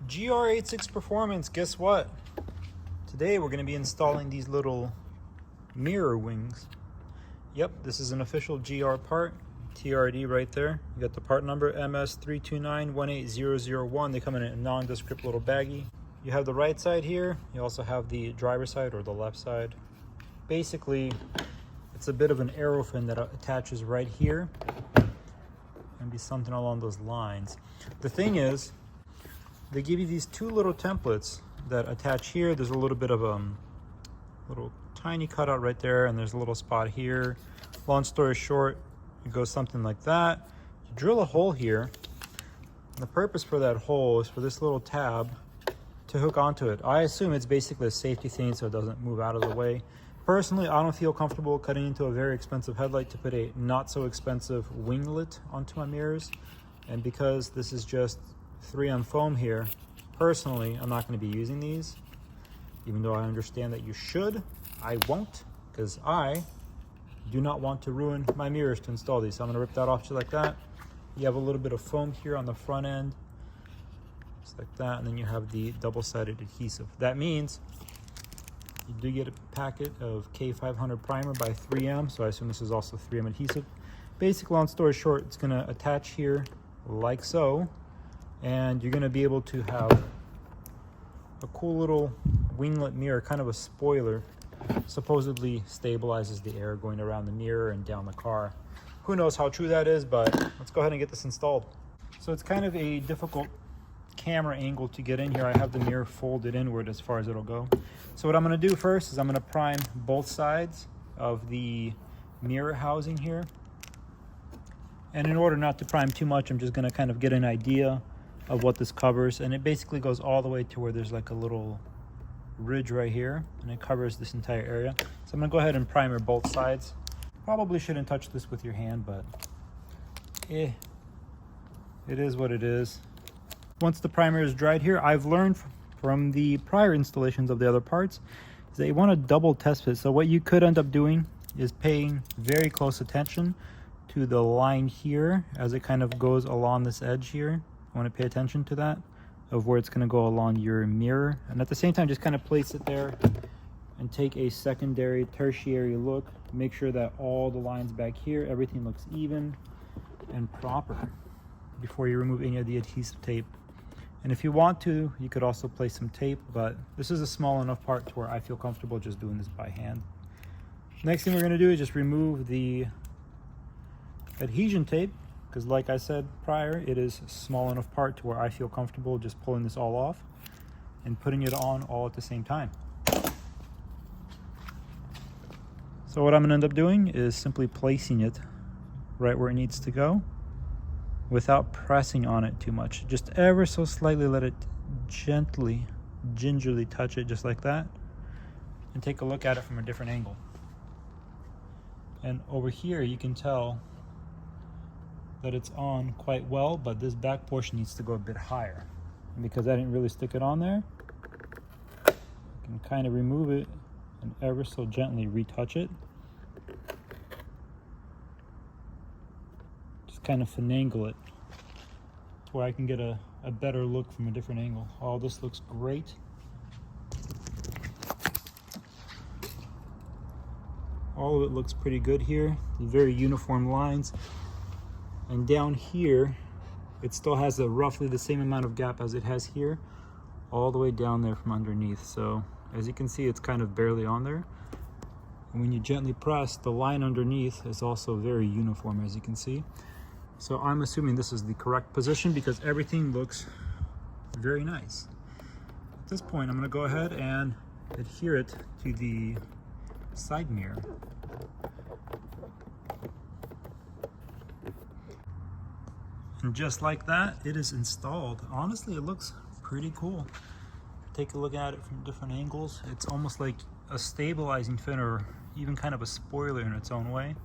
GR86 Performance, guess what? Today we're going to be installing these little mirror wings. Yep, this is an official GR part, TRD right there. You got the part number MS329-18001. They come in a nondescript little baggie. You have the right side here. You also have the driver's side or the left side. Basically, it's a bit of an aero fin that attaches right here. And be something along those lines. The thing is, they give you these two little templates that attach here. There's a little bit of a little tiny cutout right there, and there's a little spot here. Long story short, it goes something like that. You drill a hole here, and the purpose for that hole is for this little tab to hook onto it. I assume it's basically a safety thing so it doesn't move out of the way. Personally, I don't feel comfortable cutting into a very expensive headlight to put a not so expensive winglet onto my mirrors. And because this is just 3M foam here, personally, I'm not going to be using these. Even though I understand that you should, I won't, because I do not want to ruin my mirrors to install these. So I'm going to rip that off just like that. You have a little bit of foam here on the front end, just like that, and then you have the double-sided adhesive. That means you do get a packet of K500 primer by 3M, so I assume this is also 3M adhesive. Basically, long story short, it's going to attach here like so, and you're going to be able to have a cool little winglet mirror, kind of a spoiler. Supposedly stabilizes the air going around the mirror and down the car. Who knows how true that is, but let's go ahead and get this installed. So it's kind of a difficult camera angle to get in here. I have the mirror folded inward as far as it'll go. So what I'm going to do first is I'm going to prime both sides of the mirror housing here. And in order not to prime too much, I'm just going to kind of get an idea of what this covers. And it basically goes all the way to where there's like a little ridge right here, and it covers this entire area. So I'm going to go ahead and primer both sides. Probably shouldn't touch this with your hand, but it is what it is. Once the primer is dried here, I've learned from the prior installations of the other parts is that you want to double test fit. So what you could end up doing is paying very close attention to the line here as it kind of goes along this edge here. I want to pay attention to that, of where it's going to go along your mirror, and at the same time just kind of place it there and take a secondary, tertiary look. Make sure that all the lines back here, everything looks even and proper before you remove any of the adhesive tape. And if you want to, you could also place some tape, but this is a small enough part to where I feel comfortable just doing this by hand. Next thing we're going to do is just remove the adhesion tape, because like I said prior, it is a small enough part to where I feel comfortable just pulling this all off and putting it on all at the same time. So what I'm going to end up doing is simply placing it right where it needs to go without pressing on it too much. Just ever so slightly let it gently, gingerly touch it just like that, and take a look at it from a different angle. And over here you can tell that it's on quite well, but this back portion needs to go a bit higher. And because I didn't really stick it on there, I can kind of remove it and ever so gently retouch it. Just kind of finagle it to where I can get a better look from a different angle. Oh, this looks great. All of it looks pretty good here. Very uniform lines. And down here, it still has roughly the same amount of gap as it has here, all the way down there from underneath. So as you can see, it's kind of barely on there. And when you gently press, the line underneath is also very uniform, as you can see. So I'm assuming this is the correct position because everything looks very nice. At this point, I'm going to go ahead and adhere it to the side mirror. And just like that, it is installed. Honestly, it looks pretty cool. Take a look at it from different angles. It's almost like a stabilizing fin, or even kind of a spoiler in its own way.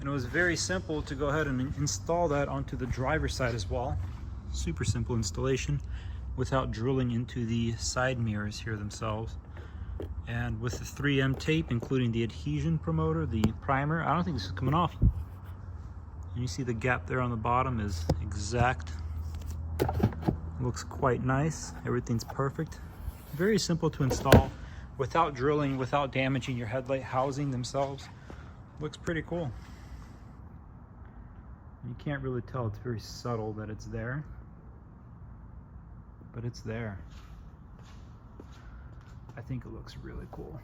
And it was very simple to go ahead and install that onto the driver's side as well. Super simple installation without drilling into the side mirrors here themselves. And with the 3M tape, including the adhesion promoter, the primer, I don't think this is coming off. And you see the gap there on the bottom is exact Looks quite nice. Everything's perfect. Very simple to install without drilling, without damaging your headlight housing themselves. Looks pretty cool. You can't really tell, it's very subtle that it's there, but it's there. I think it looks really cool.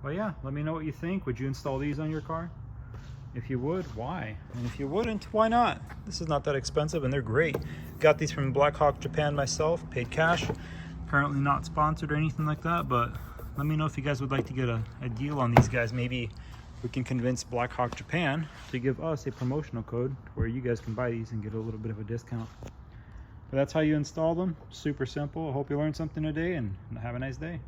But yeah, let me know what you think. Would you install these on your car? If you would, why? And if you wouldn't, why not? This is not that expensive and they're great. Got these from Blackhawk Japan myself, paid cash. Apparently not sponsored or anything like that, but let me know if you guys would like to get a deal on these guys. Maybe we can convince Blackhawk Japan to give us a promotional code where you guys can buy these and get a little bit of a discount. But that's how you install them. Super simple. I hope you learned something today and have a nice day.